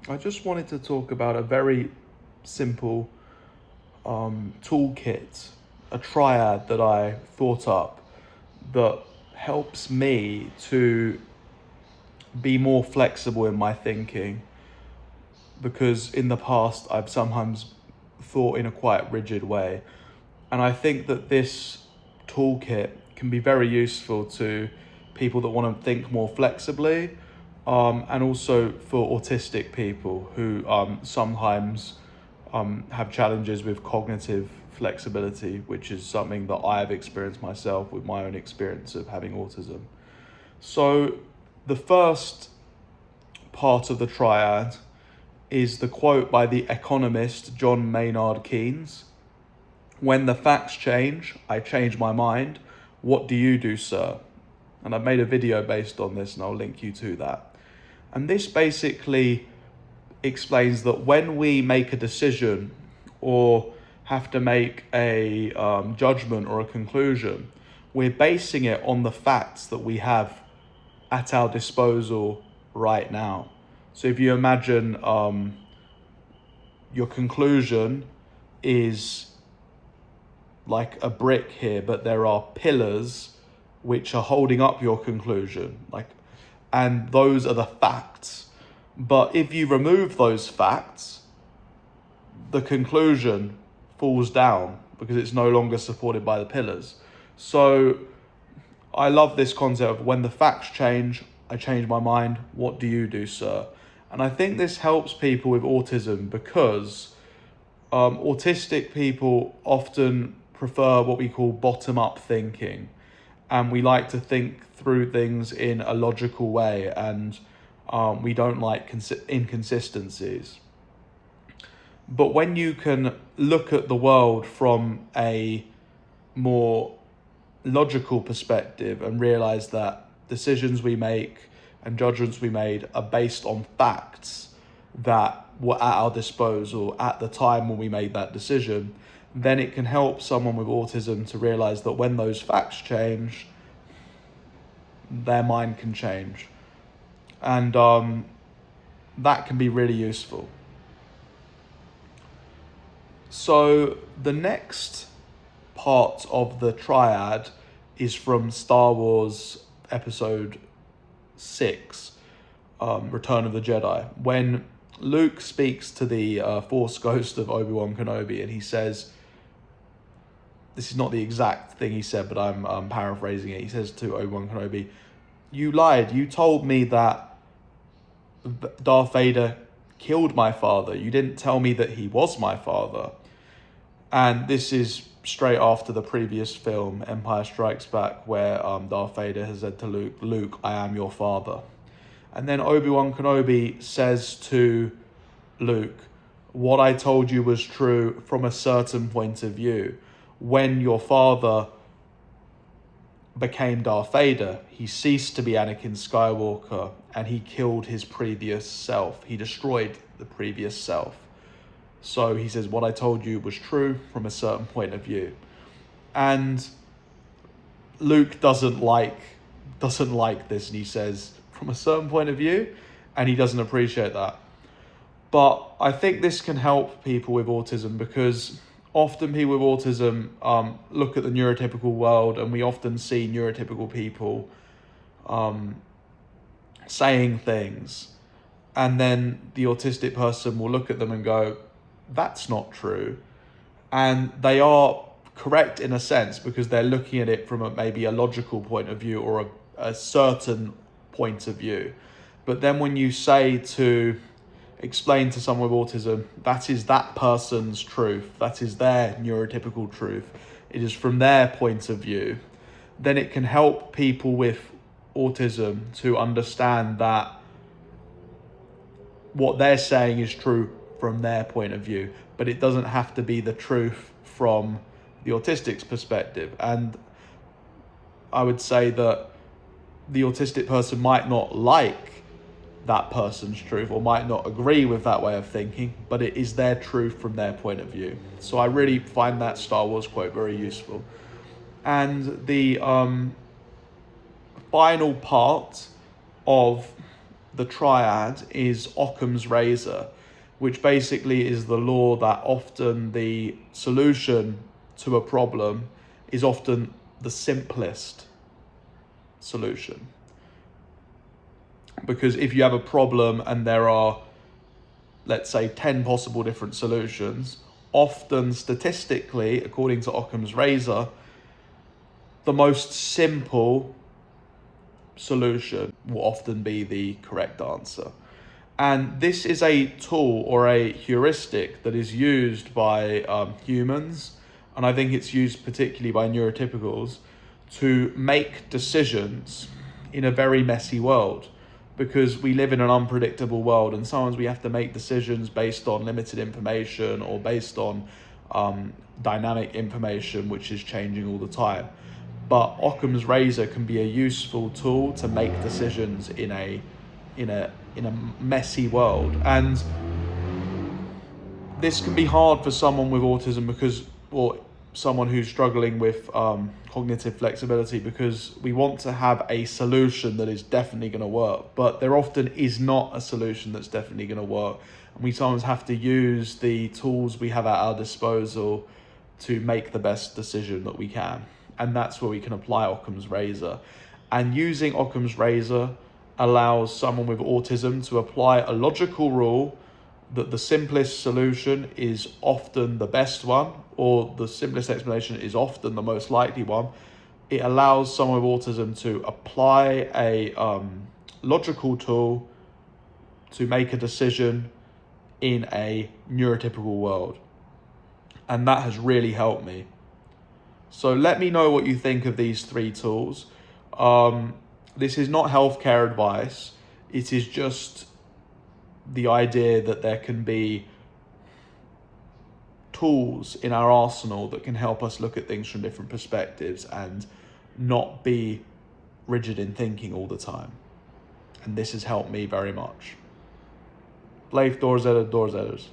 I just wanted to talk about a very simple toolkit, a triad that I thought up that helps me to be more flexible in my thinking, because in the past I've sometimes thought in a quite rigid way. And I think that this toolkit can be very useful to people that want to think more flexibly, and also for autistic people who sometimes have challenges with cognitive flexibility, which is something that I have experienced myself with my own experience of having autism. So the first part of the triad is the quote by the economist John Maynard Keynes. "When the facts change, I change my mind. What do you do, sir?" And I've made a video based on this and I'll link you to that. And this basically explains that when we make a decision or have to make a judgment or a conclusion, we're basing it on the facts that we have at our disposal right now. So if you imagine your conclusion is like a brick here, but there are pillars which are holding up your conclusion, and those are the facts. But if you remove those facts, the conclusion falls down because it's no longer supported by the pillars. So I love this concept of when the facts change, I change my mind. What do you do, sir? And I think this helps people with autism because autistic people often prefer what we call bottom-up thinking. And we like to think through things in a logical way, and we don't like inconsistencies. But when you can look at the world from a more logical perspective and realize that decisions we make and judgments we made are based on facts that were at our disposal at the time when we made that decision, then it can help someone with autism to realize that when those facts change, their mind can change. And that can be really useful. So the next part of the triad is from Star Wars Episode 6, Return of the Jedi, when Luke speaks to the Force Ghost of Obi-Wan Kenobi, and he says, this is not the exact thing he said, but I'm paraphrasing it. He says to Obi-Wan Kenobi, "You lied. You told me that Darth Vader killed my father. You didn't tell me that he was my father." And this is straight after the previous film, Empire Strikes Back, where Darth Vader has said to Luke, "Luke, I am your father." And then Obi-Wan Kenobi says to Luke, "What I told you was true from a certain point of view. When your father became Darth Vader, he ceased to be Anakin Skywalker and he killed his previous self. He destroyed the previous self." So he says, "What I told you was true from a certain point of view." And Luke doesn't like this, and he says, "From a certain point of view," and he doesn't appreciate that. But I think this can help people with autism, because often people with autism look at the neurotypical world, and we often see neurotypical people saying things, and then the autistic person will look at them and go, "That's not true." And they are correct in a sense, because they're looking at it from maybe a logical point of view or a certain point of view. But then when you explain to someone with autism, that is that person's truth, that is their neurotypical truth, it is from their point of view, then it can help people with autism to understand that what they're saying is true from their point of view, but it doesn't have to be the truth from the autistic's perspective. And I would say that the autistic person might not like that person's truth or might not agree with that way of thinking, but it is their truth from their point of view. So I really find that Star Wars quote very useful. And the final part of the triad is Occam's razor, which basically is the law that often the solution to a problem is often the simplest solution. Because if you have a problem and there are, let's say, 10 possible different solutions, often statistically, according to Occam's razor, the most simple solution will often be the correct answer. And this is a tool or a heuristic that is used by humans, and I think it's used particularly by neurotypicals to make decisions in a very messy world, because we live in an unpredictable world, and sometimes we have to make decisions based on limited information or based on dynamic information which is changing all the time. But Occam's razor can be a useful tool to make decisions in a messy world. And this can be hard for someone with autism or someone who's struggling with cognitive flexibility, because we want to have a solution that is definitely going to work, but there often is not a solution that's definitely going to work. And we sometimes have to use the tools we have at our disposal to make the best decision that we can. And that's where we can apply Occam's razor. And using Occam's razor allows someone with autism to apply a logical rule that the simplest solution is often the best one, or the simplest explanation is often the most likely one. It allows someone with autism to apply a logical tool to make a decision in a neurotypical world. And that has really helped me. So let me know what you think of these three tools. This is not healthcare advice. It is just the idea that there can be tools in our arsenal that can help us look at things from different perspectives and not be rigid in thinking all the time. And this has helped me very much. Blijf doorzetten, doorzetters.